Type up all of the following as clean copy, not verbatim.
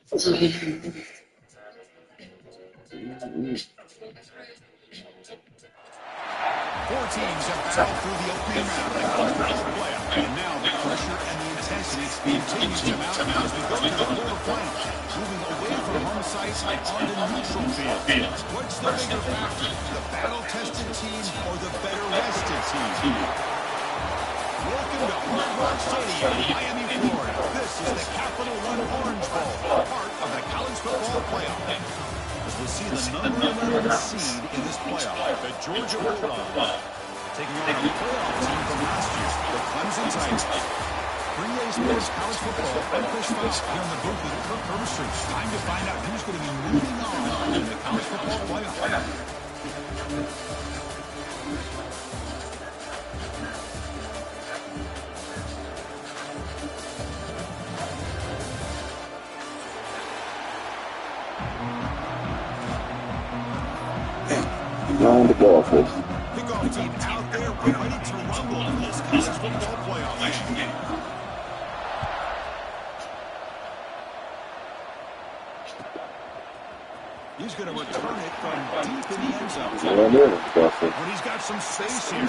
Four teams have battled through the opening round of the college football playoff, and now the pressure and the intensity continues to mount as we go to the quarterfinals, moving away from home sites and onto neutral field. What's the bigger factor, the battle-tested team or the better-rested team? Welcome to Hard Rock Stadium, Miami, Florida. This is the Capital One Orange Bowl, part of the college football playoff. We'll see the number 11 seed in this playoff, the Georgia Bulldogs, taking on a playoff team from last year, the Clemson Tigers. 3A Sports College Football, I'm Chris Fox here in the booth with Kirk Herbstreit. Time to find out who's going to be moving on in the college football playoff. Not the Dolphins. Kickoff team out there ready to rumble in this college football playoff game. He's going to return it from deep in the end zone. When he's got some space here.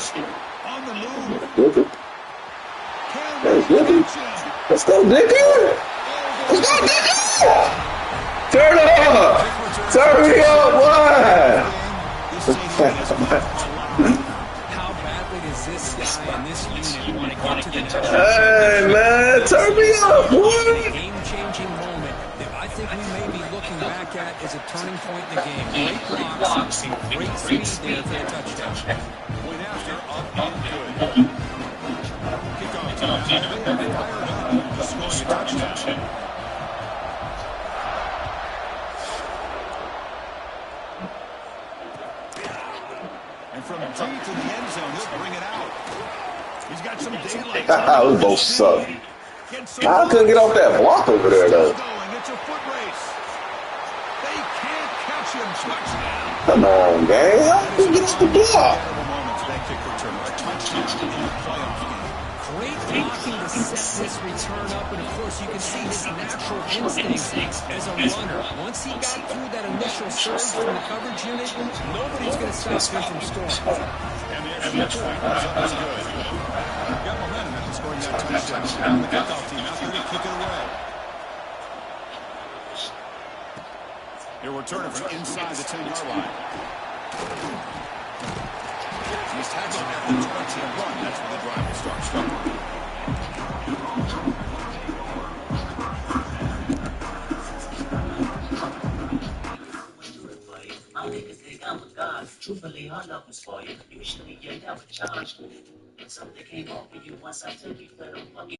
On the move. Let's go, Dickie! Let's go, Dickie! Turn it up! Turn me up, boy! How badly does this guy and this unit want to get to the next? Hey, man, turn me up, boy! Game-changing moment that I think we may be looking back at as a turning point in the game. Great blocks and great speed there for the touchdown. Point after, up and good. Kickoff time. Fired up. Scoring a touchdown. And from deep to the end zone, he'll bring it out. He's got some daylight. We both suck. I couldn't get off that block over there, though. It's a foot race. They can't catch him. Touchdown. Come on, gang. How can you get off the block? Great blocking to set this return up, and of course you can see his natural instincts as a runner. Once he got through that initial surge from the coverage unit, nobody's going to stop him from scoring. And the extra point was up as good. Got momentum after scoring that touchdown. The kickoff team out there to kick it away. He'll return it from inside the 10-yard line. He's tackled at the 21. That's where the drive will start. Truthfully, our love was for you. Usually, you never charged me. And something came over you once I took you for the fucking.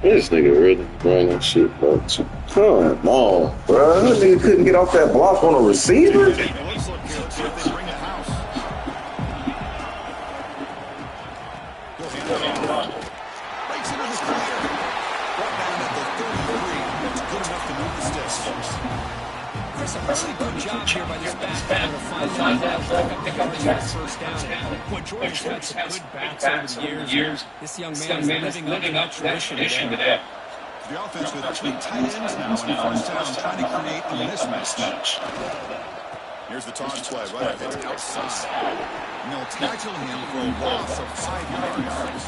This nigga really running shit, bro. Come on, bro. This nigga couldn't get off that block on a receiver. Let's look here. Let's see if they bring the house. He'll hand it off. Breaks into the clear. Brought down at the 33. That's good enough to move the sticks. Chris, a really good job here by this back to find that back up the coverage on first down. Boy, Georgia's had some good backs over the years. This young man is living up to that tradition today. The offense with actually tight ends now in first down, trying to create a mismatch. Here's the toss play, right? It's outside. And they'll tackle him for a loss of 5 yards.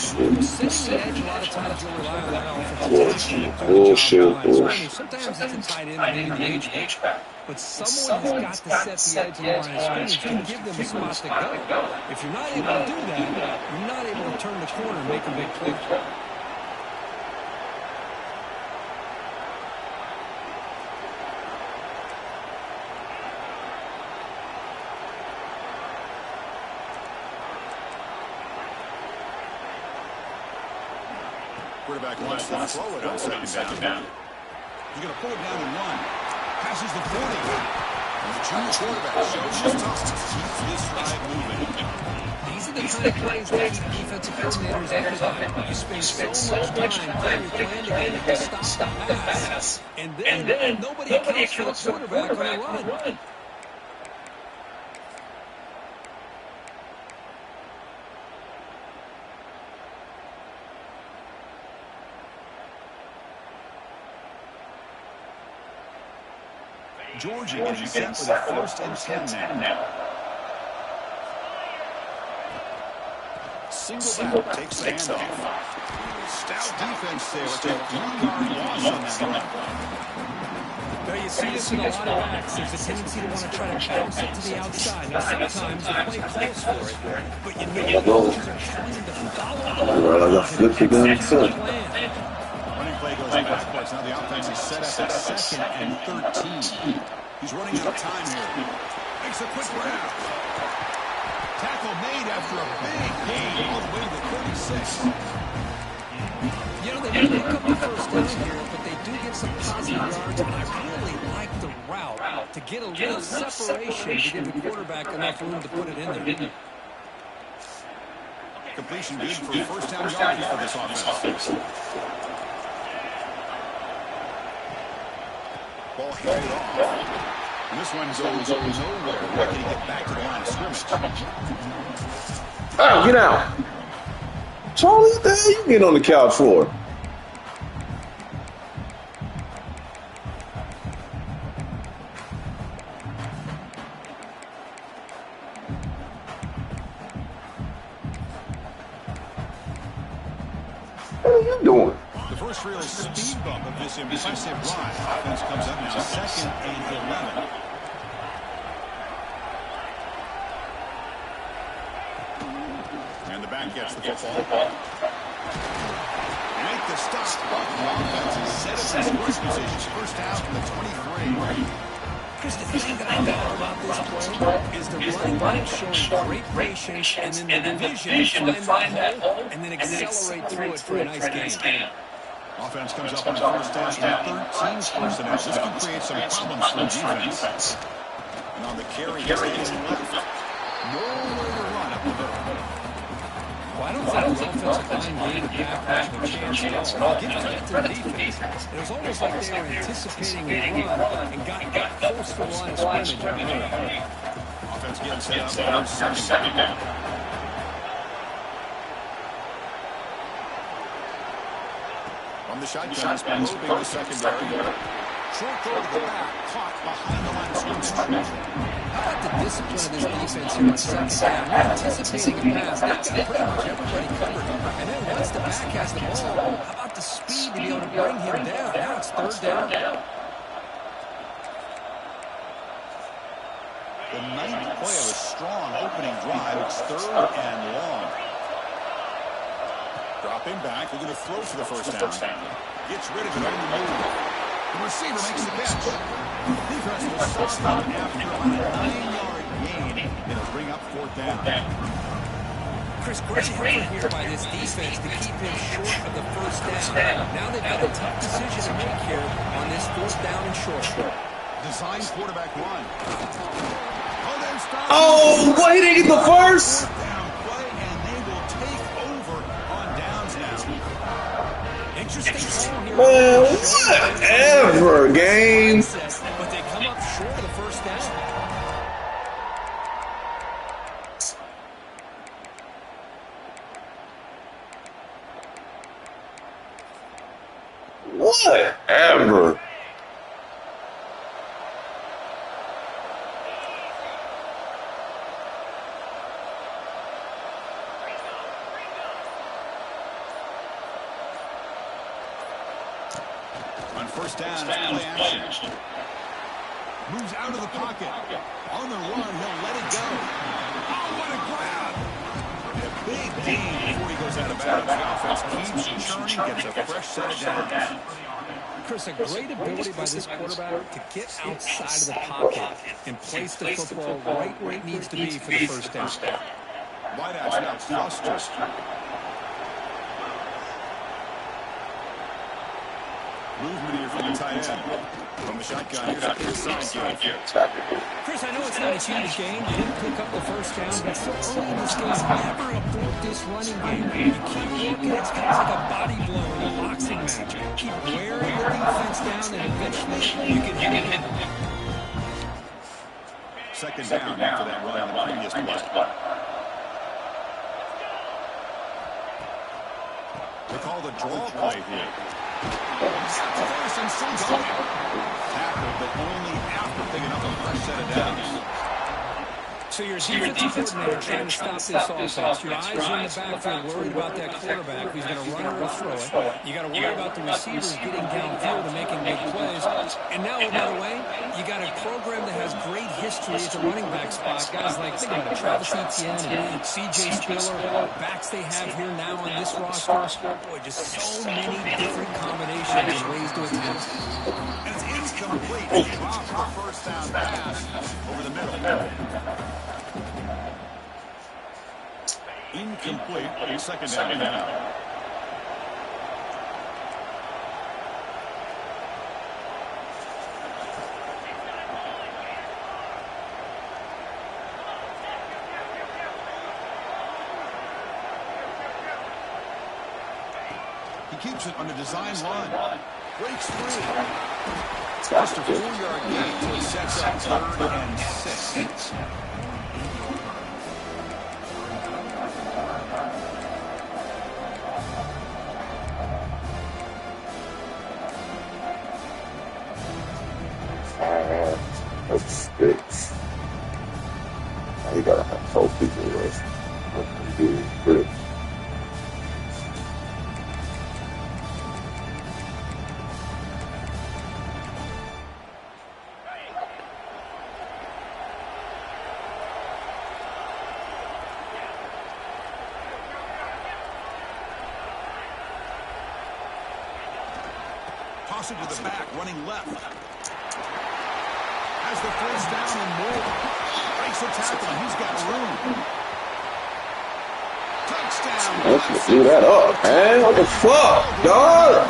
Sitting edge, a lot of times you'll rely on that offensive Bullshit. Sometimes it's a tight end and the H-back. But someone has got to set the edge of the line of scrimmage to give them a spot to go. If you're not able to do that, you're not able to turn the corner and make a big play. Quarterback wants to throw it on second down. He's going to pull it down and run. Passes the 40. And the junior quarterback shows his toughness. Keeps this drive moving. These are the kind of plays that defensive coordinators emphasize. You spend so much time playing your plan to get to stop the pass. And then nobody accounts for the quarterback on a run. Georgia getting set for the first and 10 now. Single back takes the handoff. Stout defense there with a 3-yard loss on that run. There you see this in a lot of backs. There's a tendency to want to try to bounce it to the outside. Now, sometimes the play calls for it, but you know the coaches are trying to follow the plan. Running play goes backwards. Now the offense is set up at 2nd and 13. He's running out of time here. Makes a quick grab. Tackle made after a big gain all the way to the 36. You know, they may pick up the first down here, but they do get some positive yards, and I really like the route to get a little separation to give the quarterback enough room to put it in there. completion good for first down yardage for this offense. Ball handed off. And this one goes nowhere. Where can he get back to the line of scrimmage? Oh, get out. Charlie, what the hell you get on the couch for? What are you doing? The first real speed bump of this impressive drive. Offense comes up now 2nd and 11. And the back gets the football. Make the stop. The offense is set up in scoring position. First down from the 23. Chris, the thing that I know about this play is the running back showing great patience and then the vision to find that hole and then accelerate through it for a nice gain. Offense comes up on the first down in 13 personnel. This can create some problems for defense. And on the carry, he's getting left. Nowhere to run up the middle. Well, I don't think the offensive line gave the back much of a chance at all. I'll give credit to the defense. It was almost like they were anticipating a run and got close to the line of scrimmage. Offense getting set up on second down. From the shotgun, he's been moving the secondary. Short throw to the back, caught behind the line of scrimmage. How about the discipline of this defense here on second down? You're anticipating a pass. They've got pretty much everybody covered. And then once the back has the ball, how about the speed to be able to bring him down? Now it's third down. The ninth play of a strong opening drive. It's 3rd and long. Dropping back, looking to throw for the first down. Gets rid of it on the move. The receiver makes the catch. Defense will stop him after about a 9-yard gain. It'll bring up 4th down. Chris, great effort here by this defense to keep him short of the first down. Now they've got a tough decision to make here on this 4th down and short. Design quarterback run. Oh, what? He didn't get the first? 4th down play, and they will take over on downs now. Interesting call here. Man, whatever, game. But they come up short of the first down. Whatever. On first down, play action. Moves out of the pocket. On the run, he'll let it go. Oh, what a grab! A big gain before he goes out of bounds. The offense keeps churning, gets a fresh set of downs. Chris, a great ability by this quarterback to get outside of the pocket and place the football right where it needs to be for the first down. Wideouts now clustered. Movement here from the tight end. From the shotgun, here's a inside game. Chris, I know it's not a huge game. You didn't pick up the first down, but so early in this game, never abort this running game. You keep working. It's kind of like a body blow in a boxing match. Keep wearing the defense down, and eventually you can hit it. Second down after that run on the previous play. They call the draw play here. Tackled, but only after picking up a fresh set of downs. So your defensive coordinator trying to stop this offense. Your eyes are in the backfield worried about that quarterback who's going to run or throw it. You got to worry about the receivers getting downfield and making big plays. And now, oh, by the way, you got a program that has great history at the running back spot. Guys like, think about it, Travis Etienne and C.J. Spiller, backs they have here now on this roster. Boy, just so many different combinations and ways to attack. And it's incomplete. Drop the first down pass over the middle. Incomplete. Second down now. He keeps it on the design line. Breaks free. Just a 4-yard gain, so he sets up 3rd and 6. That's 6. Now you gotta have 12 people with. Good. Toss it to the back, running left. Has the first down and more. Breaks the tackle, and he's got room. Touchdown. Let's do that up, man. What the fuck, dog?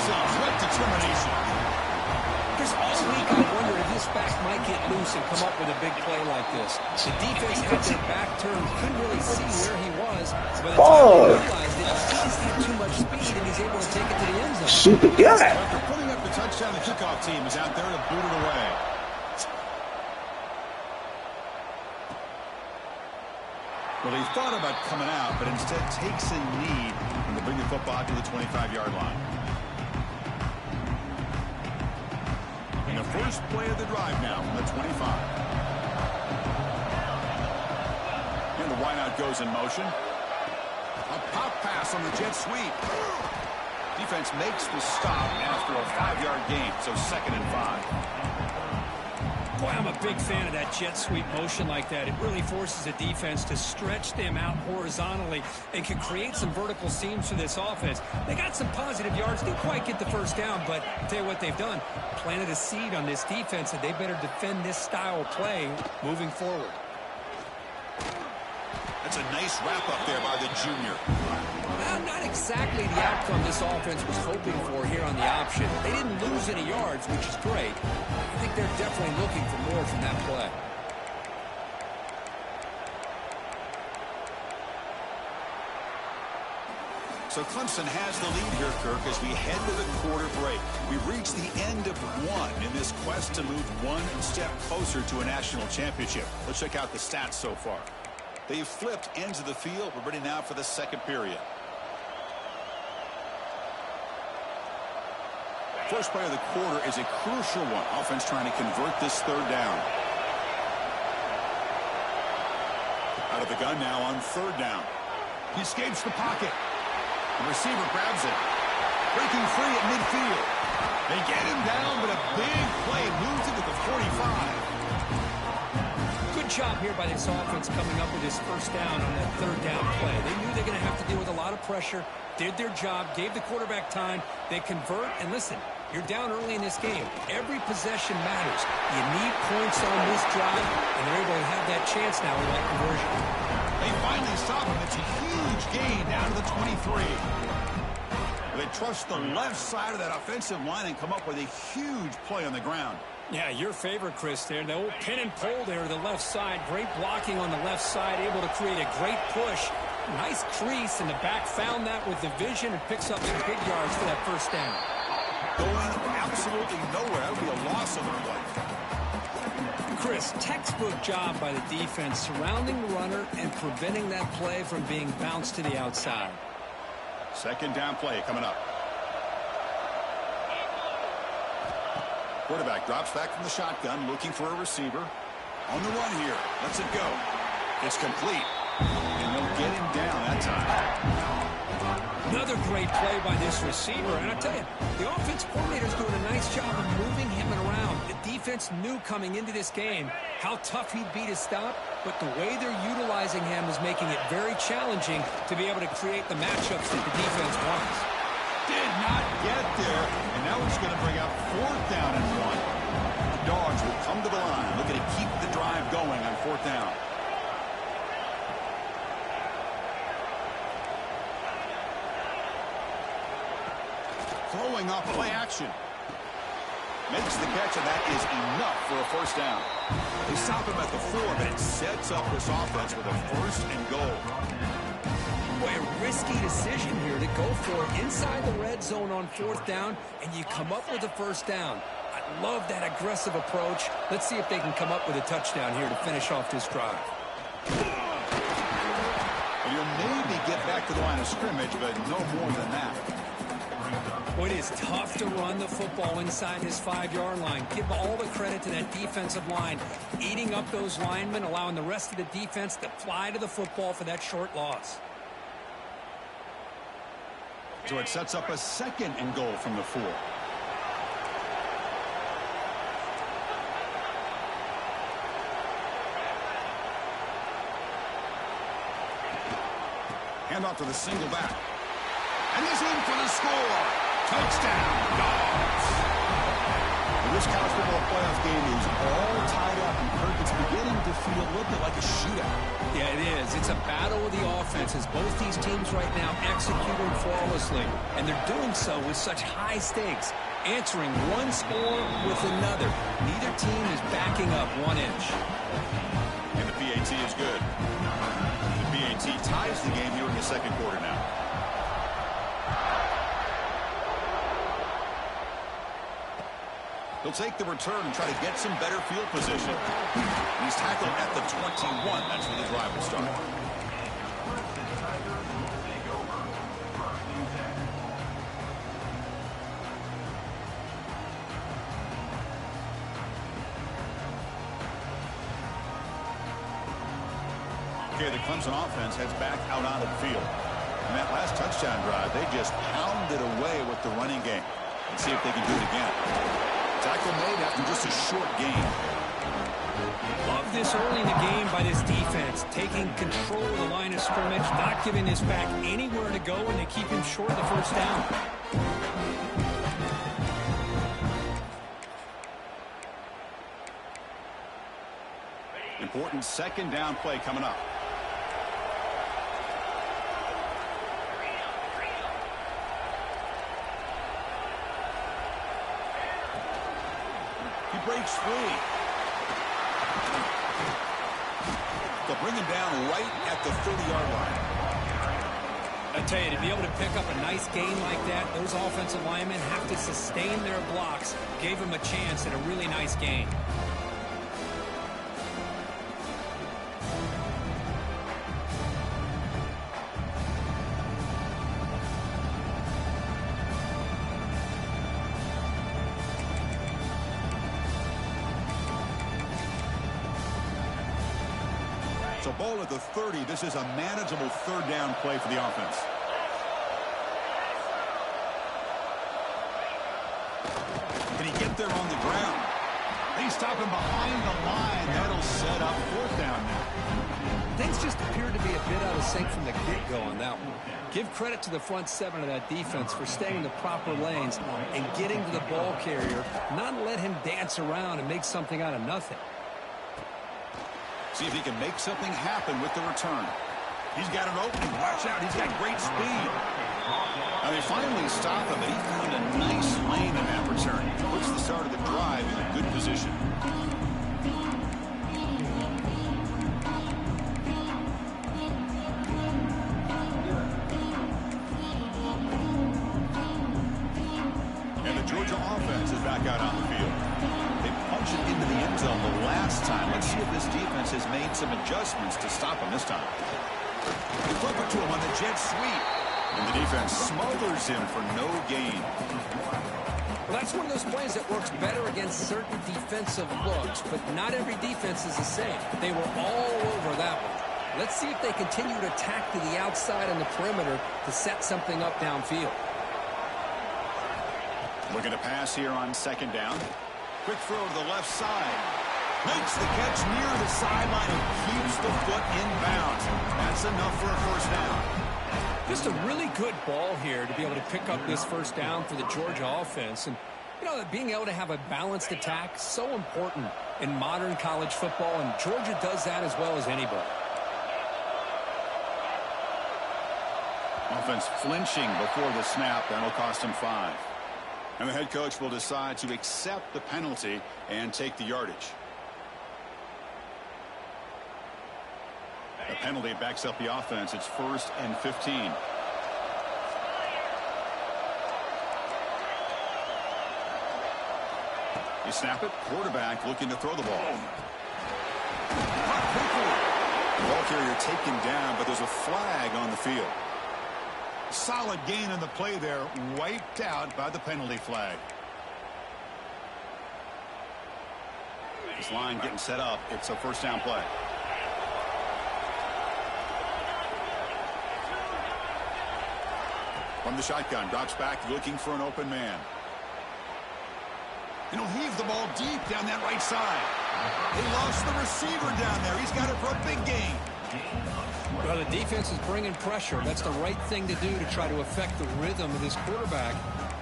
Determination. Chris, all week I wondered if this back might get loose and come up with a big play like this. The defense had their back turned, couldn't really see where he was. By the time they realized it, he just had too much speed, and he's able to take it to the end zone. Super guy. After putting up the touchdown, the kickoff team is out there to boot it away. Well, he thought about coming out, but instead takes a knee and will bring the football to the 25-yard line. And the first play of the drive now from the 25. And the wideout goes in motion. A pop pass on the jet sweep. Defense makes the stop after a 5-yard gain, so 2nd and 5. Boy, I'm a big fan of that jet sweep motion like that. It really forces the defense to stretch them out horizontally and can create some vertical seams for this offense. They got some positive yards. Didn't quite get the first down, but I'll tell you what they've done. Planted a seed on this defense, and they better defend this style of play moving forward. That's a nice wrap-up there by the junior. Well, not exactly the outcome this offense was hoping for here on the option. They didn't lose any yards, which is great. I think they're definitely looking for more from that play. So Clemson has the lead here, Kirk, as we head to the quarter break. We've reached the end of one in this quest to move one step closer to a national championship. Let's check out the stats so far. They've flipped ends of the field. We're ready now for the second period. First play of the quarter is a crucial one. Offense trying to convert this 3rd down. Out of the gun now on 3rd down. He escapes the pocket. The receiver grabs it. Breaking free at midfield. They get him down, but a big play moves it to the 45. Good job here by this offense coming up with his first down on that 3rd down play. They knew they were going to have to deal with a lot of pressure, did their job, gave the quarterback time. They convert, and listen, you're down early in this game. Every possession matters. You need points on this drive, and they're able to have that chance now with that conversion. They finally stop him. It's a huge gain down to the 23. They trust the left side of that offensive line and come up with a huge play on the ground. Yeah, your favorite, Chris, there. The old pin and pull there to the left side. Great blocking on the left side, able to create a great push. Nice crease, and the back found that with the vision and picks up some big yards for that first down. Going absolutely nowhere. That would be a loss of the play. Chris, textbook job by the defense surrounding the runner and preventing that play from being bounced to the outside. 2nd down play coming up. Quarterback drops back from the shotgun, looking for a receiver. On the run here. Lets it go. It's complete. And they'll get him down that time. Another great play by this receiver. And I tell you, the offense coordinator's doing a nice job of moving him around. The defense knew coming into this game how tough he'd be to stop, but the way they're utilizing him is making it very challenging to be able to create the matchups that the defense wants. Did not get there, and now he's going to bring up 4th down and 1. The Dogs will come to the line, looking to keep the drive going on 4th down. Throwing off play action. Makes the catch, and that is enough for a first down. They stop him at the 4, but it sets up this offense with a 1st and goal. Boy, a risky decision here to go for it inside the red zone on 4th down, and you come up with a first down. I love that aggressive approach. Let's see if they can come up with a touchdown here to finish off this drive. You'll maybe get back to the line of scrimmage, but no more than that. Boy, it is tough to run the football inside his 5-yard line. Give all the credit to that defensive line, eating up those linemen, allowing the rest of the defense to fly to the football for that short loss. So it sets up a 2nd and goal from the 4. Hand off to the single back. And he's in for the score. Touchdown, Dogs. This college football playoff game is all tied up, and Kirk, it's beginning to feel a little bit like a shootout. Yeah, it is. It's a battle of the offenses. Both these teams right now executing flawlessly, and they're doing so with such high stakes, answering one score with another. Neither team is backing up 1 inch. And the PAT is good. The PAT ties the game here in the 2nd quarter now. He'll take the return and try to get some better field position. He's tackled at the 21. That's where the drive will start. Okay, the Clemson offense heads back out on the field. And that last touchdown drive, they just pounded away with the running game. Let's see if they can do it again. Tackle made after just a short gain. Love this early in the game by this defense, taking control of the line of scrimmage, not giving this back anywhere to go, and they keep him short of the first down. Important 2nd down play coming up. He breaks free. They'll bring him down right at the 30-yard line. I tell you, to be able to pick up a nice gain like that, those offensive linemen have to sustain their blocks. Gave him a chance at a really nice gain. So ball at the 30. This is a manageable 3rd down play for the offense. Can he get there on the ground? They stop him behind the line. That'll set up 4th down now. Things just appeared to be a bit out of sync from the get-go on that one. Give credit to the front 7 of that defense for staying in the proper lanes and getting to the ball carrier, not let him dance around and make something out of nothing. See if he can make something happen with the return. He's got an opening. Watch out. He's got great speed. Now they finally stop him, and he found a nice lane in that return. Puts the start of the drive in a good position. And the Georgia offense is back out on the field. They punched it into the end zone the last time. Let's see if this defense has made some adjustments to stop him this time. They flip it to him on the jet sweep. And the defense smothers him for no gain. Well, that's one of those plays that works better against certain defensive looks, but not every defense is the same. They were all over that one. Let's see if they continue to attack to the outside on the perimeter to set something up downfield. Looking to pass here on 2nd down. Quick throw to the left side. Makes the catch near the sideline and keeps the foot in bounds. That's enough for a first down. Just a really good ball here to be able to pick up this first down for the Georgia offense. And, you know, being able to have a balanced attack, so important in modern college football, and Georgia does that as well as anybody. Offense flinching before the snap. That'll cost him 5. And the head coach will decide to accept the penalty and take the yardage. The penalty backs up the offense. It's 1st and 15. You snap it. Quarterback looking to throw the ball. Ball carrier taken down, but there's a flag on the field. Solid gain in the play there. Wiped out by the penalty flag. This line getting set up. It's a 1st down play. From the shotgun, drops back looking for an open man. And he'll heave the ball deep down that right side. They lost the receiver down there. He's got it for a big gain. Well, the defense is bringing pressure. That's the right thing to do to try to affect the rhythm of this quarterback.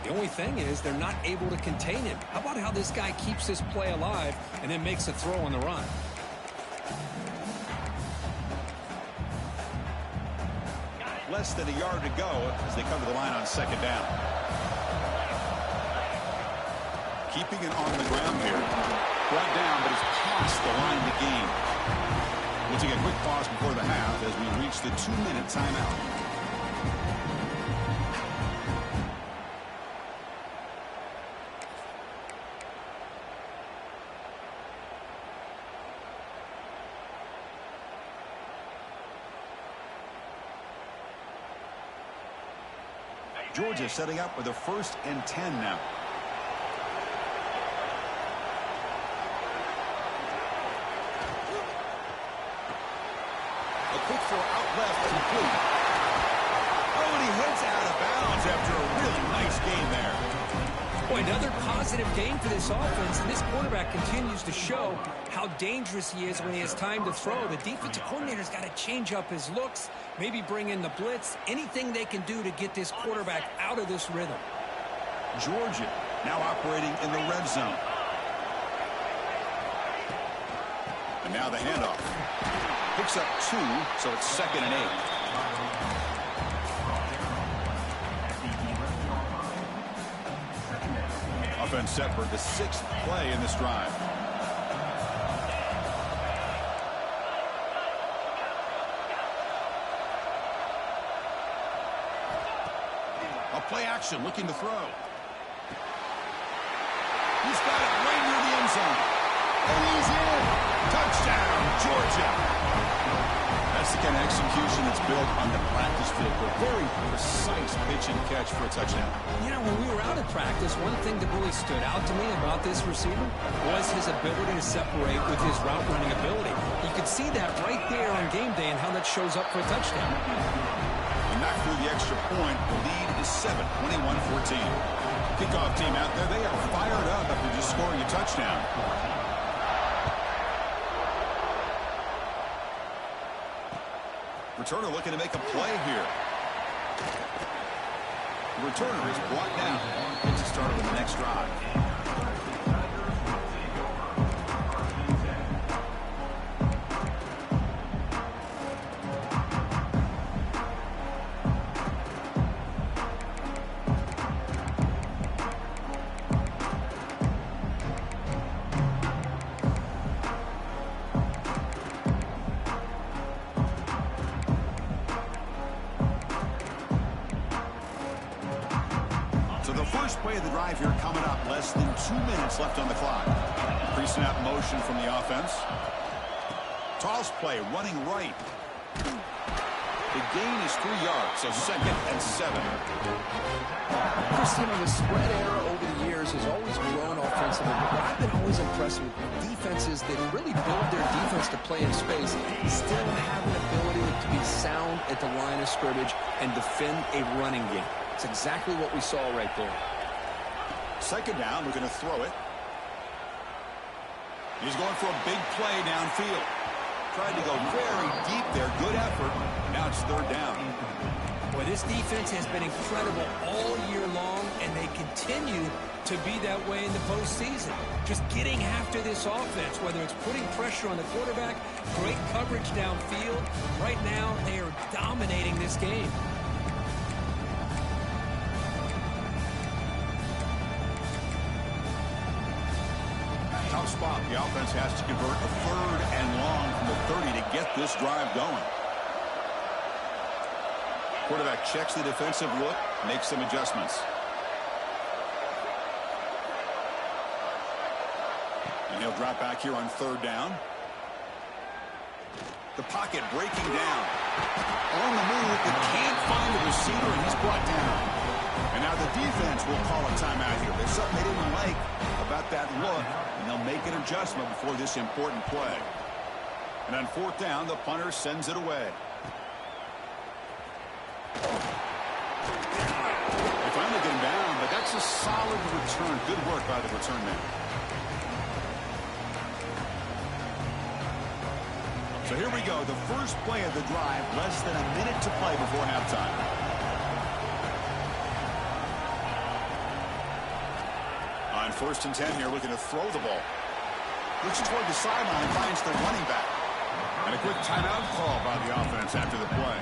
The only thing is they're not able to contain him. How about how this guy keeps this play alive and then makes a throw on the run? Less than a yard to go as they come to the line on 2nd down. Keeping it on the ground here. Brought down, but it's past the line to gain. We'll take a quick pause before the half as we reach the 2-minute timeout. Georgia setting up with a 1st and 10 now. A quick throw out left, complete. Oh, and he heads out of bounds after a really nice game there. Boy, another positive game for this offense, and this quarterback continues to show how dangerous he is when he has time to throw. The defensive coordinator's got to change up his looks, maybe bring in the blitz, anything they can do to get this quarterback out of this rhythm. Georgia now operating in the red zone. And now the handoff. Picks up 2, so it's 2nd and 8. Offense set for the 6th play in this drive. A play action looking to throw. He's got it right near the end zone. And he's in. Touchdown, Georgia. That's the kind of execution that's built on the practice field. A very precise pitch and catch for a touchdown. You know, when we were out at practice, one thing that really stood out to me about this receiver was his ability to separate with his route running ability. You could see that right there on game day and how that shows up for a touchdown. And knocked through the extra point. The lead is 7, 21-14. Kickoff team out there, they are fired up after just scoring a touchdown. Returner looking to make a play here. The returner is brought down. Gets it started with the next drive. First play of the drive here coming up. Less than 2 minutes left on the clock. Pre-snap motion from the offense. Toss play running right. The gain is 3 yards, so 2nd and 7. Chris, you know, the spread era over the years has always grown offensively, but I've been always impressed with defenses that really build their defense to play in space, still have an ability to be sound at the line of scrimmage and defend a running game. It's exactly what we saw right there. 2nd down, we're going to throw it. He's going for a big play downfield. Tried to go very deep there. Good effort. Now it's 3rd down. Boy, this defense has been incredible all year long, and they continue to be that way in the postseason. Just getting after this offense, whether it's putting pressure on the quarterback, great coverage downfield. Right now, they are dominating this game. Tough spot. The offense has to convert a 3rd and long from the 30 to get this drive going. Quarterback checks the defensive look, makes some adjustments. And he'll drop back here on third down. The pocket breaking down. On the move, but can't find the receiver, and he's brought down. And now the defense will call a timeout here. There's something they didn't like about that look, and they'll make an adjustment before this important play. And on fourth down, the punter sends it away. They finally get him down, but that's a solid return. Good work by the return man. So here we go, the first play of the drive, less than a minute to play before halftime. On 1st and 10 here, looking to throw the ball. Looks toward the sideline, finds the running back. And a quick timeout call by the offense after the play.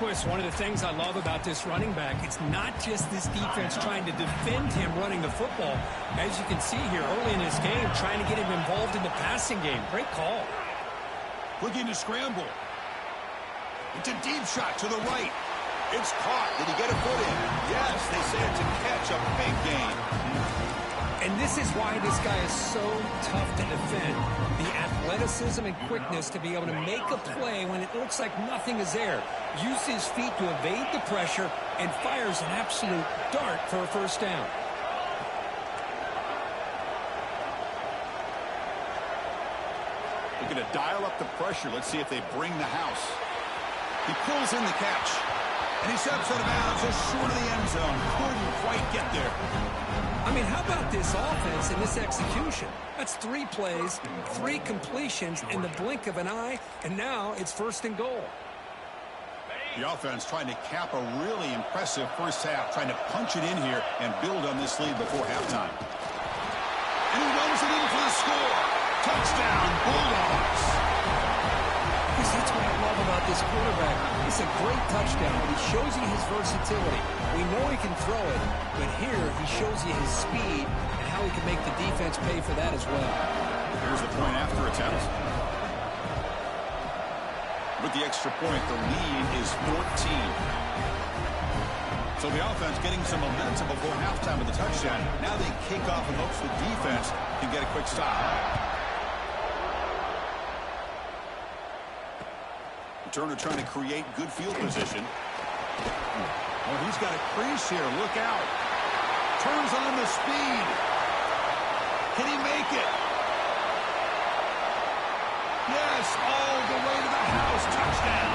Boy, it's one of the things I love about this running back. It's not just this defense trying to defend him running the football. As you can see here early in this game, trying to get him involved in the passing game. Great call. Looking to scramble. It's a deep shot to the right. It's caught. Did he get a foot in? Yes, they say it's a catch, a big gain. And this is why this guy is so tough to defend. The athleticism and quickness to be able to make a play when it looks like nothing is there. Uses his feet to evade the pressure and fires an absolute dart for a first down. Looking to dial up the pressure. Let's see if they bring the house. He pulls in the catch. And he steps out of bounds just short of the end zone. Couldn't quite get there. I mean, how about this offense and this execution? That's 3 plays, 3 completions in the blink of an eye, and now it's 1st and goal. The offense trying to cap a really impressive first half, trying to punch it in here and build on this lead before halftime. And he runs it in for the score. Touchdown, Bulldogs. Because that's what I love about this quarterback. It's a great touchdown, but he shows you his versatility. We know he can throw it, but here he shows you his speed and how he can make the defense pay for that as well. Here's the point after attempt. With the extra point, the lead is 14. So the offense getting some momentum before halftime with the touchdown. Now they kick off in hopes the defense can get a quick stop. Turner trying to create good field position. Oh, he's got a crease here. Look out. Turns on the speed. Can he make it? Yes, all the way to the house. Touchdown.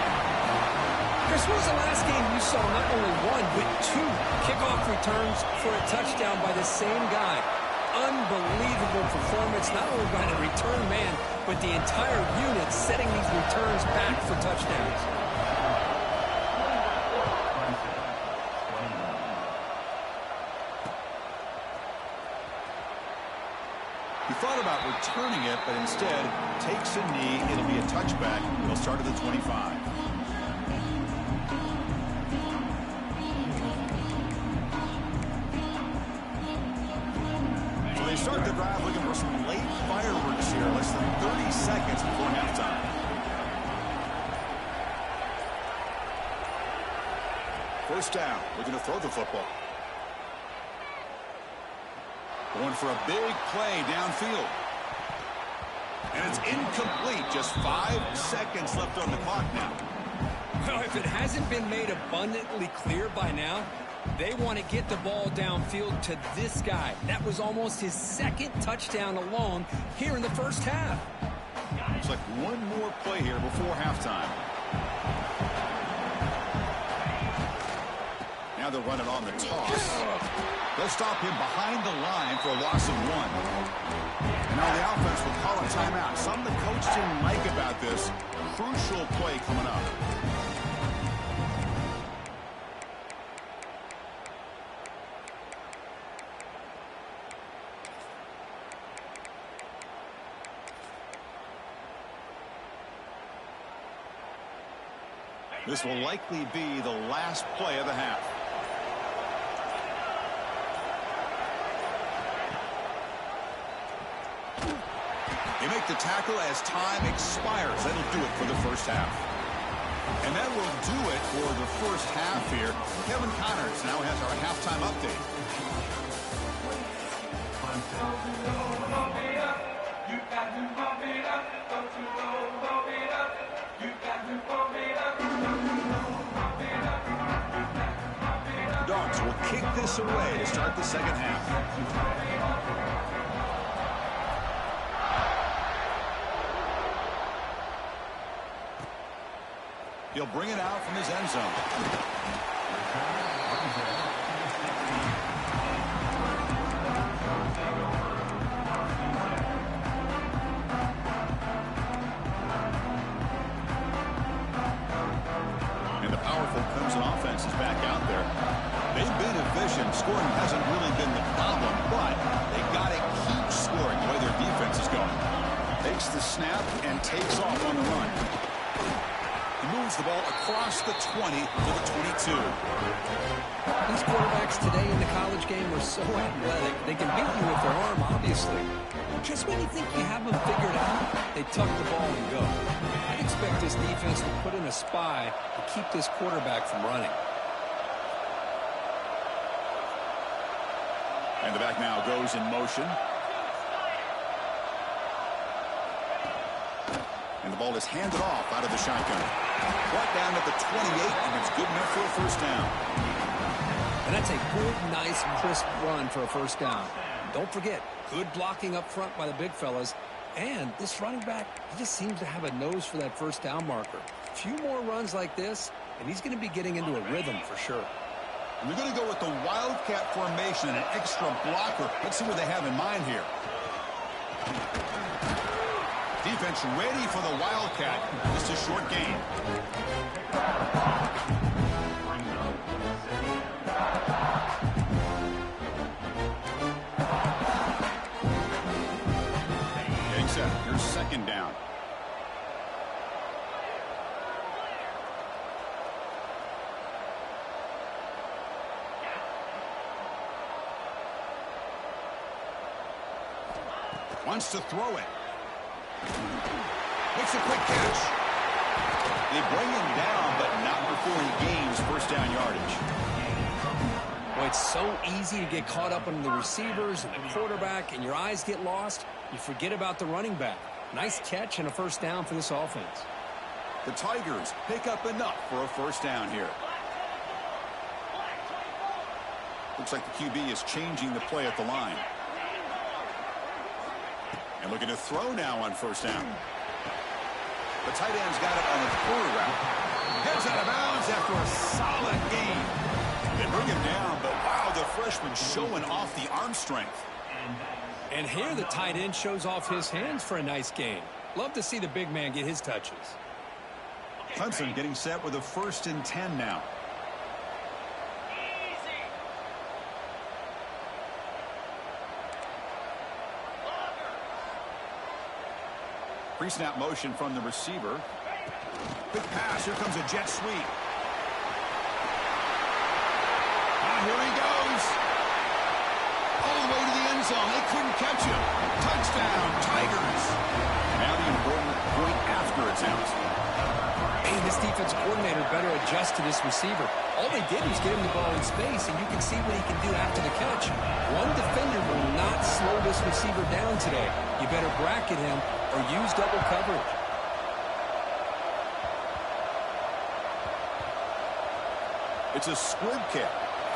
Chris, when was the last game you saw not only 1, but 2 kickoff returns for a touchdown by the same guy? Unbelievable performance, not only by the return man, but the entire unit setting these returns back for touchdowns. He thought about returning it, but instead takes a knee. It'll be a touchback. He'll start at the 25. They start the drive looking for some late fireworks here. Less than 30 seconds before halftime. First down. Looking to throw the football. Going for a big play downfield. And it's incomplete. Just 5 seconds left on the clock now. Well, if it hasn't been made abundantly clear by now, they want to get the ball downfield to this guy. That was almost his 2nd touchdown alone here in the first half. Looks like one more play here before halftime. Now they'll run it on the toss. They'll stop him behind the line for a loss of 1. And now the offense will call a timeout. Something the coach didn't like about this. Crucial play coming up. This will likely be the last play of the half. They make the tackle as time expires. That'll do it for the first half. And that will do it for the first half here. Kevin Connors now has our halftime update. Dogs will kick this away to start the second half. He'll bring it out from his end zone. And the powerful Clemson offense is back out there. They've been efficient. Scoring hasn't really been the problem, but they got to keep scoring the way their defense is going. Takes the snap and takes off on the run. He moves the ball across the 20 to the 22. These quarterbacks today in the college game are so athletic. They can beat you with their arm, obviously. Just when you think you have them figured out, they tuck the ball and go. I'd expect this defense to put in a spy to keep this quarterback from running. And the back now goes in motion. And the ball is handed off out of the shotgun. Brought down at the 28, and it's good enough for a first down. And that's a good, nice, crisp run for a first down. Don't forget, good blocking up front by the big fellas. And this running back, he just seems to have a nose for that first down marker. A few more runs like this, and he's going to be getting into a rhythm for sure. And they're going to go with the Wildcat formation and an extra blocker. Let's see what they have in mind here. Defense ready for the Wildcat. Just a short gain. Getting set. Here's second down. Wants to throw it. Makes a quick catch. They bring him down, but not before he gains first down yardage. Boy, it's so easy to get caught up in the receivers and the quarterback, and your eyes get lost. You forget about the running back. Nice catch and a first down for this offense. The Tigers pick up enough for a first down here. Looks like the QB is changing the play at the line. And looking to throw now on first down. The tight end's got it on a corner route. Heads out of bounds after a solid gain. They bring him down, but wow, the freshman showing off the arm strength. And here the tight end shows off his hands for a nice gain. Love to see the big man get his touches. Clemson getting set with a 1st and 10 now. Pre-snap motion from the receiver. Quick pass. Here comes a jet sweep. Here he goes. All the way to the end zone. They couldn't catch him. Touchdown, Tigers. Now the important point after it's out. Hey, this defense coordinator better adjust to this receiver. All they did was get him the ball in space, and you can see what he can do after the catch. One defender will not slow this receiver down today. You better bracket him or use double coverage. It's a squib kick,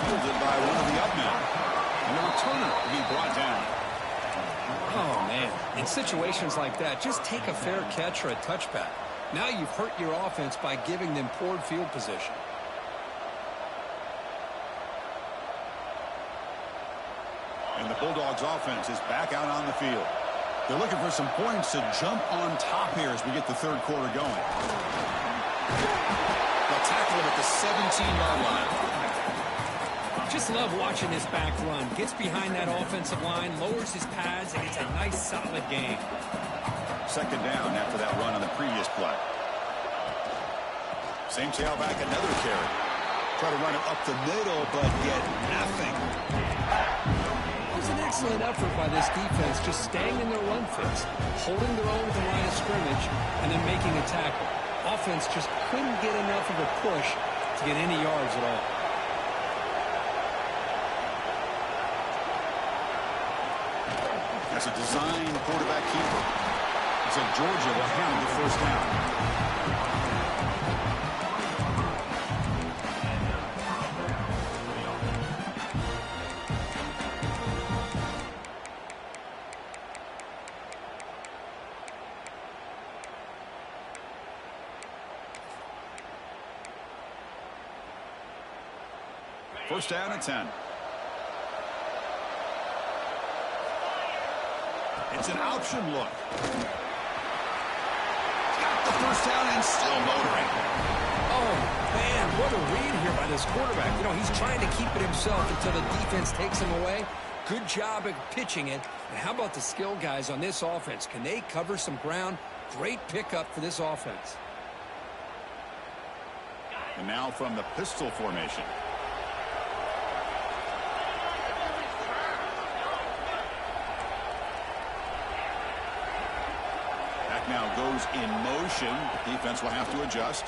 fielded by one of the up men. And the returner will be brought down. Oh, man. In situations like that, just take a fair catch or a touchback. Now you've hurt your offense by giving them poor field position. And the Bulldogs offense is back out on the field. They're looking for some points to jump on top here as we get the third quarter going. They'll tackle him at the 17-yard line. Just love watching this back run. Gets behind that offensive line, lowers his pads, and it's a nice, solid gain. Second down after that run on the previous play. Same tailback, another carry. Try to run it up the middle, but get nothing. It was an excellent effort by this defense, just staying in their run fits, holding their own with the line of scrimmage, and then making a tackle. Offense just couldn't get enough of a push to get any yards at all. That's a design quarterback keeper. So Georgia will handle the first down. First down at 10. It's an option look. Got the first down and still motoring. Oh, man, what a read here by this quarterback. You know, he's trying to keep it himself until the defense takes him away. Good job at pitching it. And how about the skill guys on this offense? Can they cover some ground? Great pickup for this offense. And now from the pistol formation. Now goes in motion. Defense will have to adjust.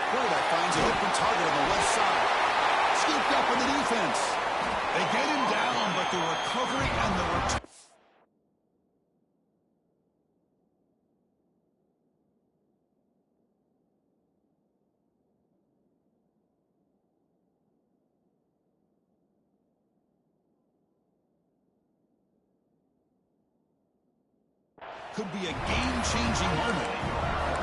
Quarterback finds an open target on the left side. Scooped up in the defense. They get him down, but the recovery and the return. Could be a game-changing moment.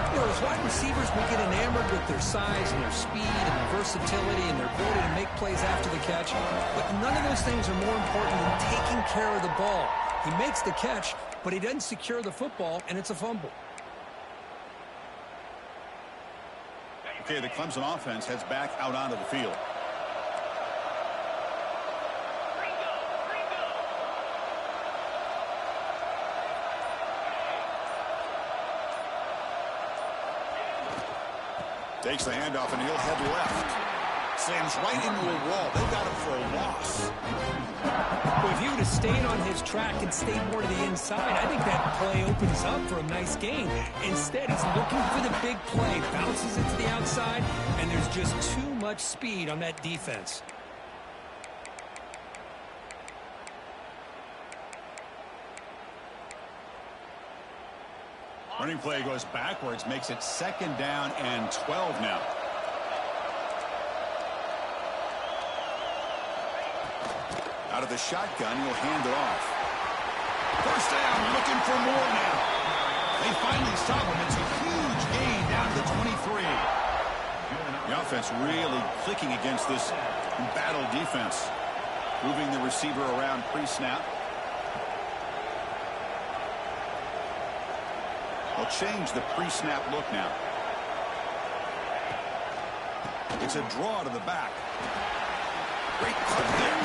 You know, as wide receivers, we get enamored with their size and their speed and their versatility and their ability to make plays after the catch. But none of those things are more important than taking care of the ball. He makes the catch, but he doesn't secure the football, and it's a fumble. Okay, the Clemson offense heads back out onto the field. Takes the handoff, and he'll head left. Sends right into a wall. They got him for a loss. Well, if he would have stayed on his track and stayed more to the inside, I think that play opens up for a nice gain. Instead, he's looking for the big play, bounces it to the outside, and there's just too much speed on that defense. Running play goes backwards, makes it second down and 12 now. Out of the shotgun, he'll hand it off. First down, looking for more now. They finally stop him. It's a huge gain down to the 23. The offense really clicking against this embattled defense. Moving the receiver around pre-snap. They'll change the pre-snap look now. It's a draw to the back. Great cut there.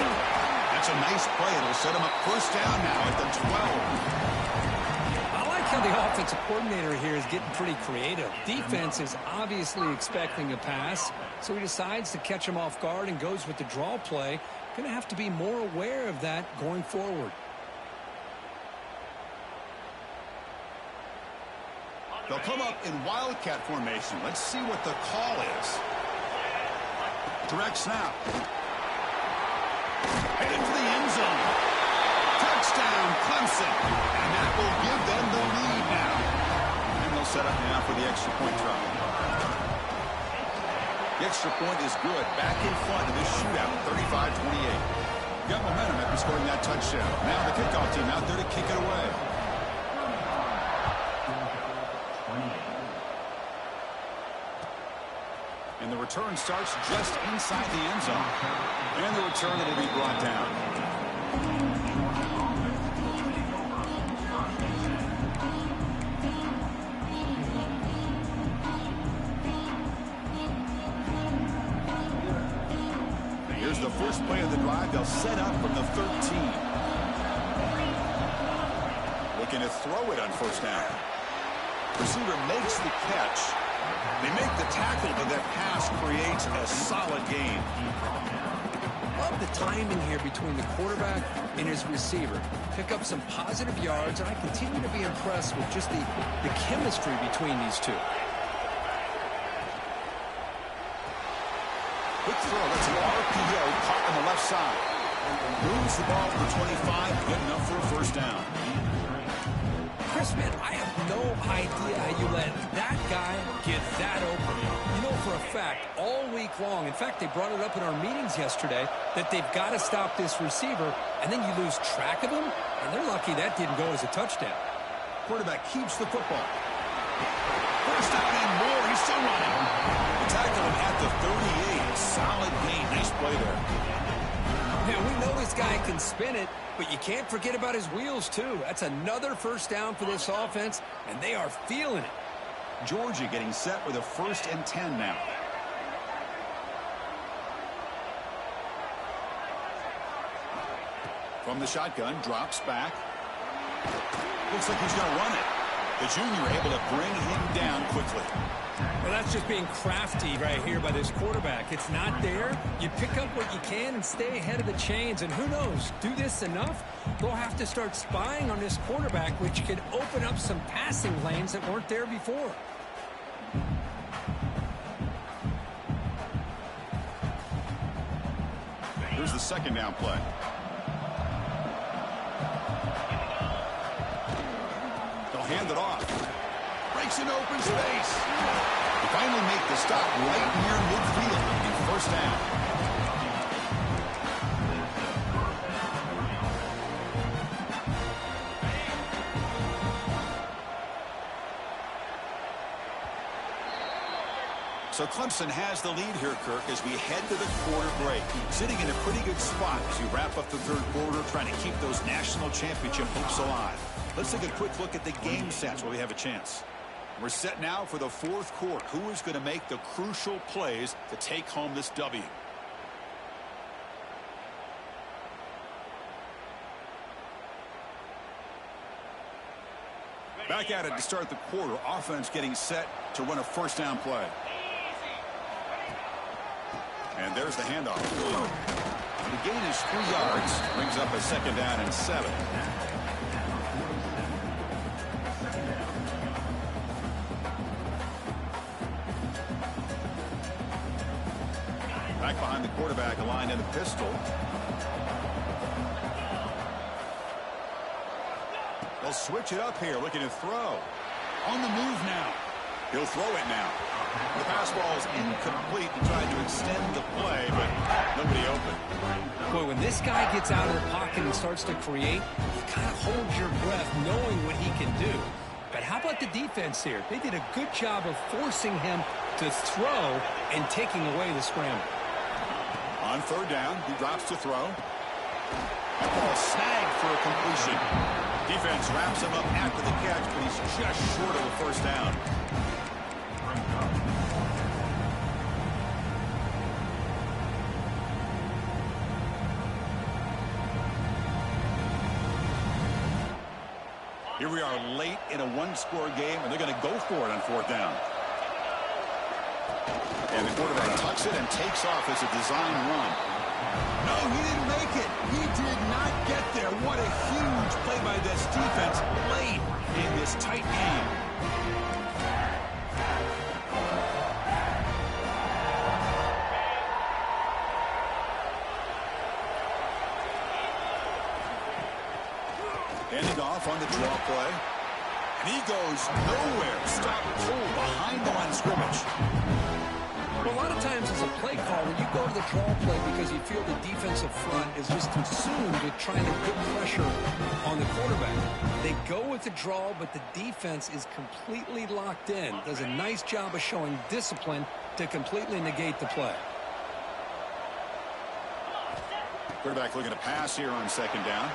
That's a nice play. It'll set him up first down now at the 12. I like how the offensive coordinator here is getting pretty creative. Defense is obviously expecting a pass, so he decides to catch him off guard and goes with the draw play. Going to have to be more aware of that going forward. They'll come up in wildcat formation. Let's see what the call is. Direct snap. Headed for the end zone. Touchdown, Clemson. And that will give them the lead now. And they'll set up now for the extra point try. The extra point is good. Back in front of this shootout, 35-28. Got momentum after scoring that touchdown. Now the kickoff team out there to kick it away. And the return starts just inside the end zone. And the return will be brought down. Here's the first play of the drive. They'll set up from the 13. Looking to throw it on first down. Receiver makes the catch. They make the tackle, but that pass creates a solid gain. Love the timing here between the quarterback and his receiver. Pick up some positive yards, and I continue to be impressed with just the chemistry between these two. Quick throw. That's an RPO caught on the left side. Moves the ball for 25. Good enough for a first down. Chris, man, I have no idea how you let that guy get that open. You know for a fact, all week long, in fact, they brought it up in our meetings yesterday, that they've got to stop this receiver, and then you lose track of him, and they're lucky that didn't go as a touchdown. Quarterback keeps the football. First down and more. He's still running. They tackled him at the 38. Solid gain. Nice play there. Yeah, we know this guy can spin it, but you can't forget about his wheels, too. That's another first down for this offense, and they are feeling it. Georgia getting set with a 1st and 10 now. From the shotgun, drops back. Looks like he's going to run it. The junior able to bring him down quickly. Well, that's just being crafty right here by this quarterback. It's not there. You pick up what you can and stay ahead of the chains. And who knows, do this enough, they'll have to start spying on this quarterback, which could open up some passing lanes that weren't there before. Here's the 2nd down play. They'll hand it off. Breaks in open space. They finally make the stop right near midfield in 1st down. So Clemson has the lead here, Kirk, as we head to the quarter break. Sitting in a pretty good spot as we wrap up the 3rd quarter, trying to keep those national championship hopes alive. Let's take a quick look at the game sets while we have a chance. We're set now for the 4th quarter. Who is going to make the crucial plays to take home this W? Back at it to start the quarter. Offense getting set to run a 1st down play. And there's the handoff. The gain is 3 yards. Brings up a 2nd down and 7. Back behind the quarterback, aligned in the pistol. They'll switch it up here, looking to throw. On the move now. He'll throw it now. The pass ball is incomplete and tried to extend the play, but nobody open. Boy, when this guy gets out of the pocket and starts to create, you kind of hold your breath knowing what he can do. But how about the defense here? They did a good job of forcing him to throw and taking away the scramble. On 3rd down, he drops to throw. That ball snagged for a completion. Defense wraps him up after the catch, but he's just short of a 1st down. Here we are late in a 1-score game, and they're going to go for it on 4th down. And the quarterback tucks it and takes off as a design run. No, he didn't make it. He did not get there. What a huge play by this defense late in this tight game. Ending off on the draw play. And he goes nowhere. Stop cold behind the line of scrimmage. Well, a lot of times as a play caller, you go to the draw play because you feel the defensive front is just consumed with trying to put pressure on the quarterback. They go with the draw, but the defense is completely locked in. Does a nice job of showing discipline to completely negate the play. Quarterback looking to pass here on 2nd down.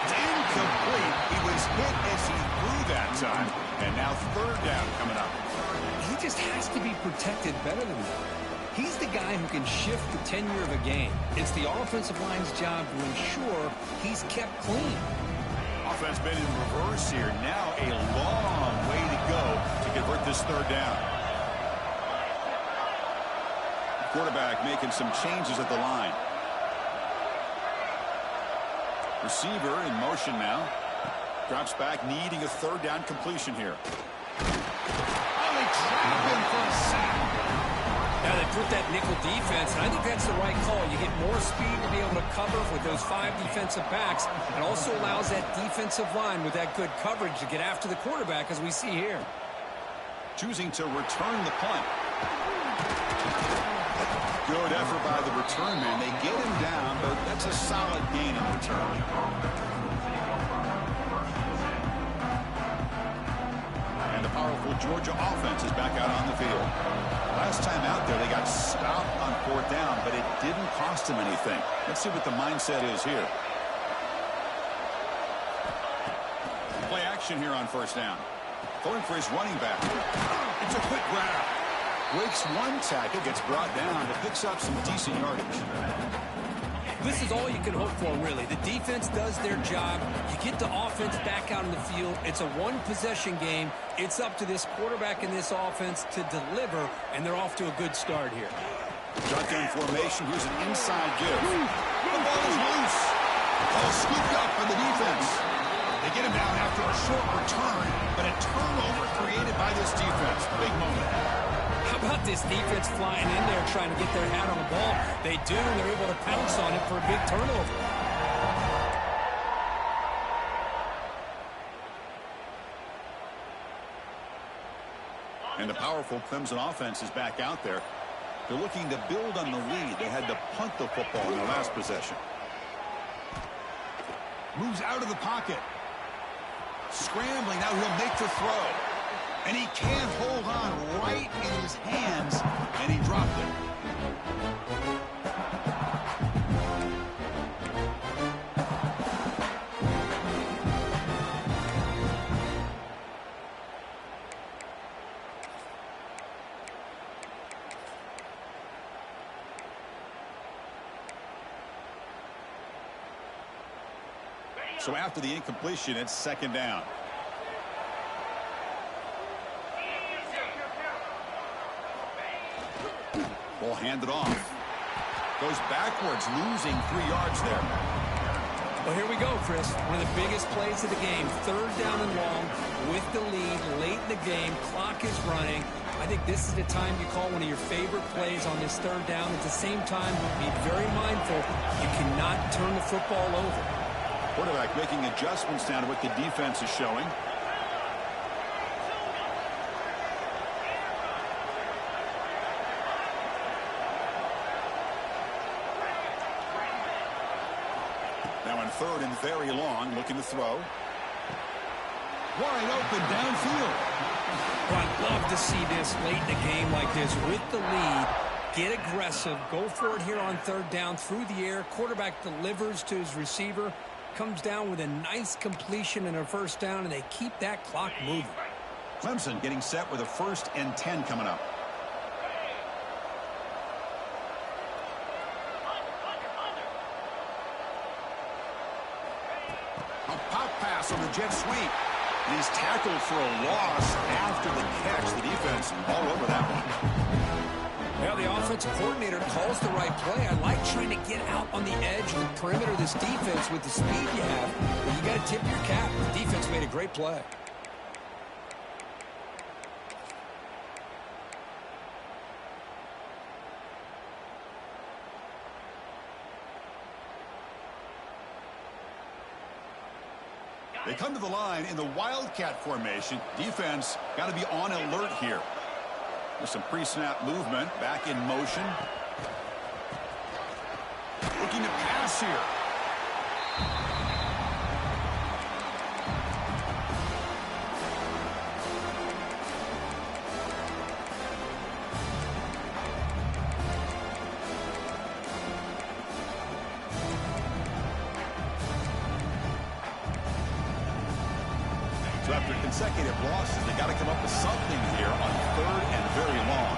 It's incomplete. He was hit as he threw that time. And now 3rd down coming up. He just has to be protected better than that. He's the guy who can shift the tenure of a game. It's the offensive line's job to ensure he's kept clean. Offense been in reverse here. Now a long way to go to convert this 3rd down. Quarterback making some changes at the line. Receiver in motion now. Drops back, needing a third down completion here. Oh, they trap him for a sack. Now they put that nickel defense, and I think that's the right call. You get more speed to be able to cover with those 5 defensive backs. It also allows that defensive line with that good coverage to get after the quarterback, as we see here. Choosing to return the punt. Good effort by the return man. They get him down, but that's a solid gain in return. And the powerful Georgia offense is back out on the field. Last time out there, they got stopped on 4th down, but it didn't cost them anything. Let's see what the mindset is here. Play action here on 1st down. Going for his running back. It's a quick grab. Breaks one tackle, gets brought down, but picks up some decent yardage. This is all you can hope for, really. The defense does their job. You get the offense back out in the field. It's a one-possession game. It's up to this quarterback and this offense to deliver, and they're off to a good start here. Shotgun formation. Here's an inside give. The ball is loose. Ball scooped up by the defense. They get him down after a short return, but a turnover created by this defense. Big moment. How about this defense flying in there trying to get their hat on the ball? They do, and they're able to pounce on it for a big turnover. And the powerful Clemson offense is back out there. They're looking to build on the lead. They had to punt the football in their last possession. Moves out of the pocket. Scrambling, now he'll make the throw. And he can't hold on right in his hands, and he dropped it. So after the incompletion, it's 2nd down. Ball handed off. Goes backwards, losing 3 yards there. Well, here we go, Chris. One of the biggest plays of the game. 3rd down and long with the lead late in the game. Clock is running. I think this is the time you call one of your favorite plays on this 3rd down. At the same time, be very mindful. You cannot turn the football over. Quarterback making adjustments down to what the defense is showing. Now in 3rd and very long, looking to throw. Wide open downfield. Well, I'd love to see this late in the game like this with the lead. Get aggressive. Go for it here on 3rd down through the air. Quarterback delivers to his receiver. Comes down with a nice completion and a 1st down, and they keep that clock moving. Clemson getting set with a 1st and 10 coming up. A pop pass on the jet sweep. And he's tackled for a loss after the catch. The defense all over that one. Well, the offensive coordinator calls the right play. I like trying to get out on the edge of the perimeter of this defense with the speed you have. But you got to tip your cap. The defense made a great play. They come to the line in the Wildcat formation. Defense got to be on alert here. There's some pre-snap movement, back in motion. Looking to pass here. So after consecutive losses, they got to come up with something here on 3rd and very long.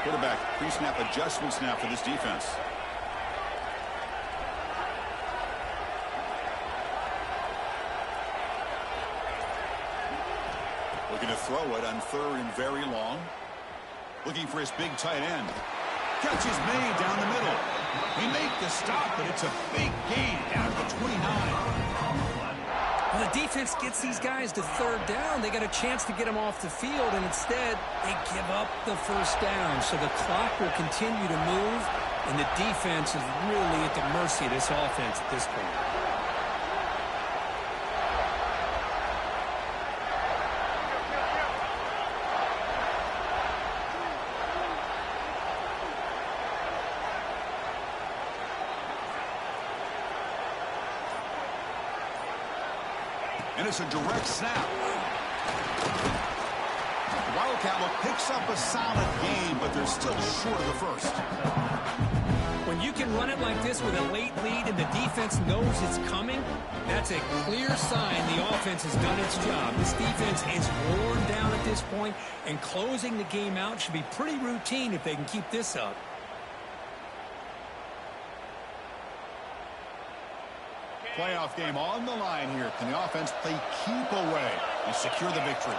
Quarterback pre-snap adjustments now for this defense. Looking to throw it on 3rd and very long. Looking for his big tight end. Catch is made down the middle. They make the stop, but it's a big gain down to the 29. Well, the defense gets these guys to 3rd down. They got a chance to get them off the field, and instead they give up the 1st down. So the clock will continue to move, and the defense is really at the mercy of this offense at this point. And it's a direct snap. The Wildcat picks up a solid game, but they're still short of the 1st. When you can run it like this with a late lead and the defense knows it's coming, that's a clear sign the offense has done its job. This defense is worn down at this point, and closing the game out should be pretty routine if they can keep this up. Playoff game on the line here. Can the offense play keep away and secure the victory?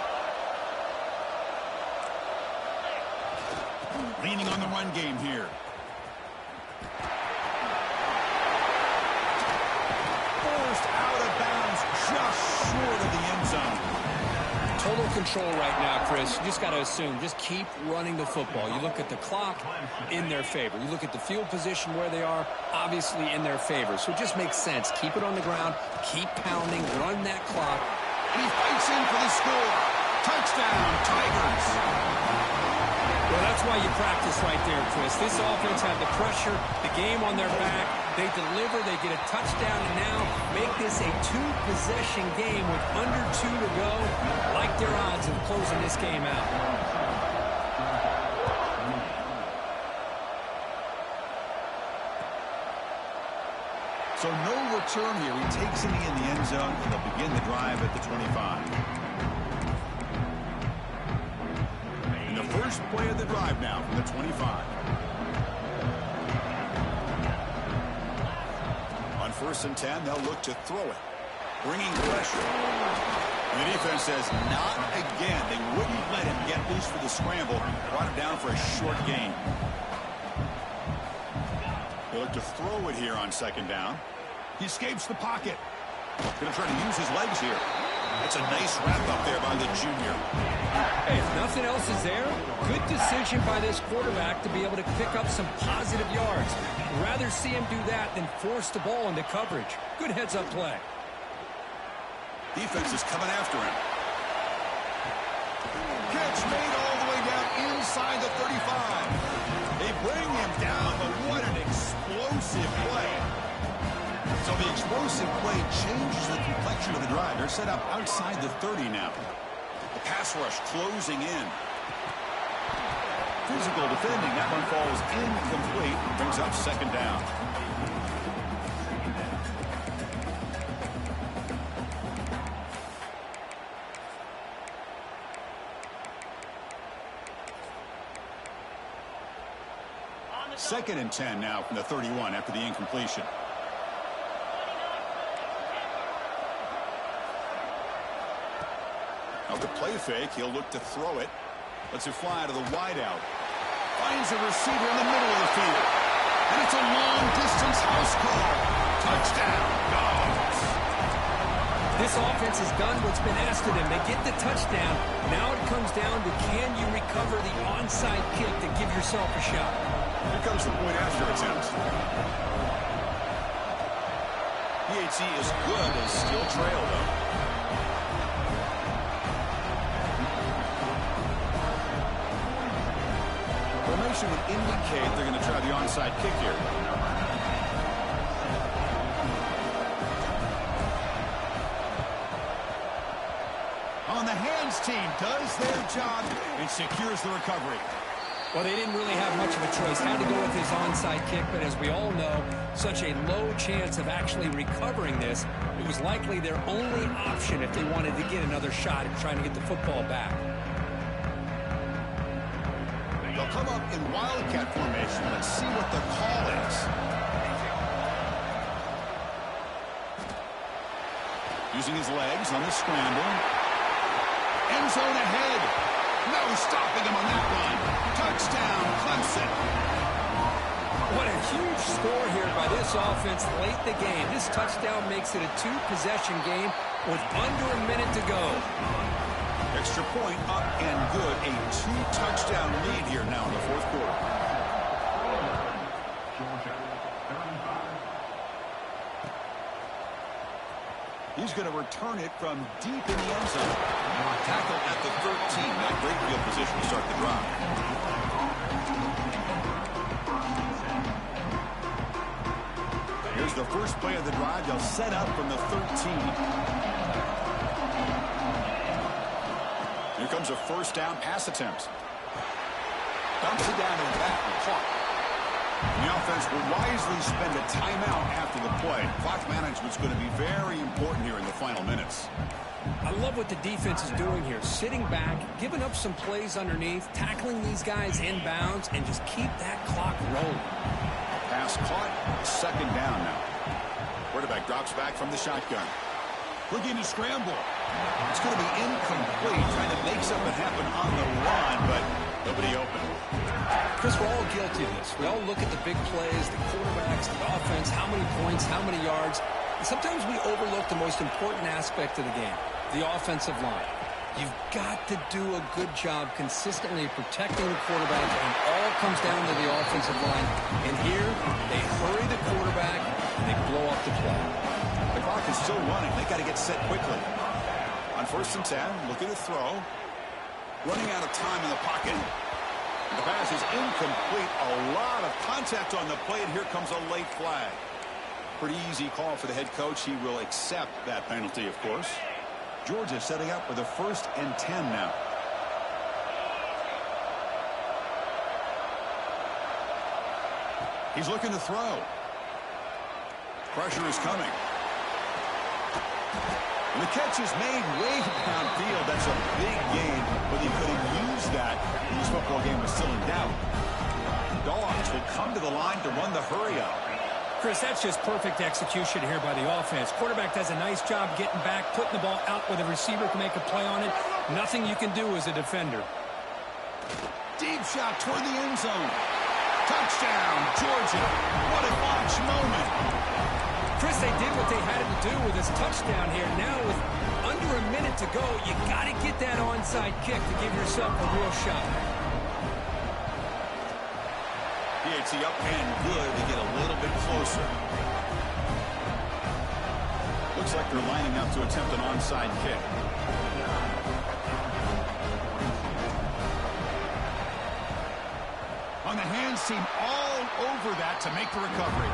Leaning on the run game here. Forced out of bounds, just short of the end zone. Total control right now, Chris. You just got to assume. Just keep running the football. You look at the clock, in their favor. You look at the field position where they are, obviously in their favor. So it just makes sense. Keep it on the ground. Keep pounding. Run that clock. And he fights in for the score. Touchdown, Tigers. Well, that's why you practice right there, Chris. This offense had the pressure, the game on their back. They deliver, they get a touchdown, and now make this a 2-possession game with under 2 to go. Like their odds of closing this game out. So no return here. He takes it in the end zone, and they'll begin the drive at the 25. First play of the drive now from the 25. On 1st and 10, they'll look to throw it. Bringing pressure. And the defense says, not again. They wouldn't let him get loose for the scramble. Brought him down for a short gain. They look to throw it here on 2nd down. He escapes the pocket. Going to try to use his legs here. It's a nice wrap up there by the junior. Hey, if nothing else is there, good decision by this quarterback to be able to pick up some positive yards. Rather see him do that than force the ball into coverage. Good heads-up play. Defense is coming after him. Catch made all the way down inside the 35. They bring him down, but what an explosive play. So the explosive play changes the complexion of the drive. They're set up outside the 30 now. The pass rush closing in. Physical defending. That one falls incomplete. Brings up 2nd down. Second and 10 now from the 31 after the incompletion. Out the play fake, he'll look to throw it. Lets it fly to the wideout. Finds a receiver in the middle of the field. And it's a long-distance house call. Touchdown, Dogs. This offense has done what's been asked of them. They get the touchdown. Now it comes down to, can you recover the onside kick to give yourself a shot? Here comes the point after attempt. PHC is good as still trail, though. Formation would indicate they're going to try the onside kick here. On the hands team does their job and secures the recovery. Well, they didn't really have much of a choice. Had to go with his onside kick, but as we all know, such a low chance of actually recovering this. It was likely their only option if they wanted to get another shot at trying to get the football back. They'll come up in Wildcat formation. Let's see what the call is. Using his legs on the scramble. End zone ahead. No stopping him on that run. Touchdown, Clemson. What a huge score here by this offense late in the game. This touchdown makes it a two-possession game with under a minute to go. Extra point up and good. A two-touchdown lead here now in the fourth quarter. He's going to return it from deep in the end zone. Tackle at the 13. Not great field position to start the drive. Here's the first play of the drive. They'll set up from the 13. Here comes a first down pass attempt. Dumps it down and back and caught. The offense will wisely spend a timeout after the play. Clock management's going to be very important here in the final minutes. I love what the defense is doing here. Sitting back, giving up some plays underneath, tackling these guys inbounds, and just keep that clock rolling. Pass caught. Second down now. Quarterback drops back from the shotgun. Looking to scramble. It's going to be incomplete. Trying to make something happen on the run, but nobody open. Chris, we're all guilty of this. We all look at the big plays, the quarterbacks, the offense, how many points, how many yards. And sometimes we overlook the most important aspect of the game, the offensive line. You've got to do a good job consistently protecting the quarterback, and all comes down to the offensive line. And here, they hurry the quarterback, and they blow up the play. The clock is still running. They got to get set quickly. On 1st and 10, looking to throw. Running out of time in the pocket. The pass is incomplete. A lot of contact on the play, and here comes a late flag. Pretty easy call for the head coach. He will accept that penalty, of course. Georgia setting up with a 1st and 10 now. He's looking to throw. Pressure is coming. And the catch is made way downfield. That's a big gain, but he couldn't use that when this football game was still in doubt. Dogs will come to the line to run the hurry-up. Chris, that's just perfect execution here by the offense. Quarterback does a nice job getting back, putting the ball out where the receiver can make a play on it. Nothing you can do as a defender. Deep shot toward the end zone. Touchdown, Georgia. What a launch moment. Chris, they did what they had to do with this touchdown here. Now with under a minute to go, you got to get that onside kick to give yourself a real shot. PAT up and good to get a little bit closer. Looks like they're lining up to attempt an onside kick. On the hands team all over that to make the recovery.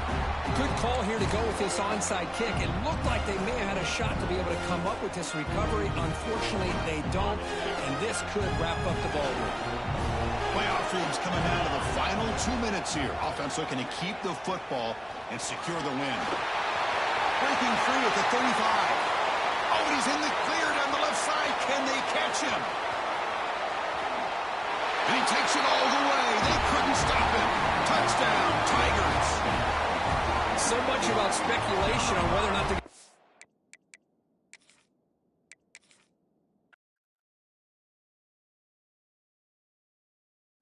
Good call here to go with this onside kick. It looked like they may have had a shot to be able to come up with this recovery. Unfortunately, they don't, and this could wrap up the ball game. Playoff dreams coming down to the final 2 minutes here. Offense looking to keep the football and secure the win. Breaking free at the 35. Oh, and he's in the clear down the left side. Can they catch him? And he takes it all the way. They couldn't stop him. Touchdown, Tigers. So much about speculation on whether or not the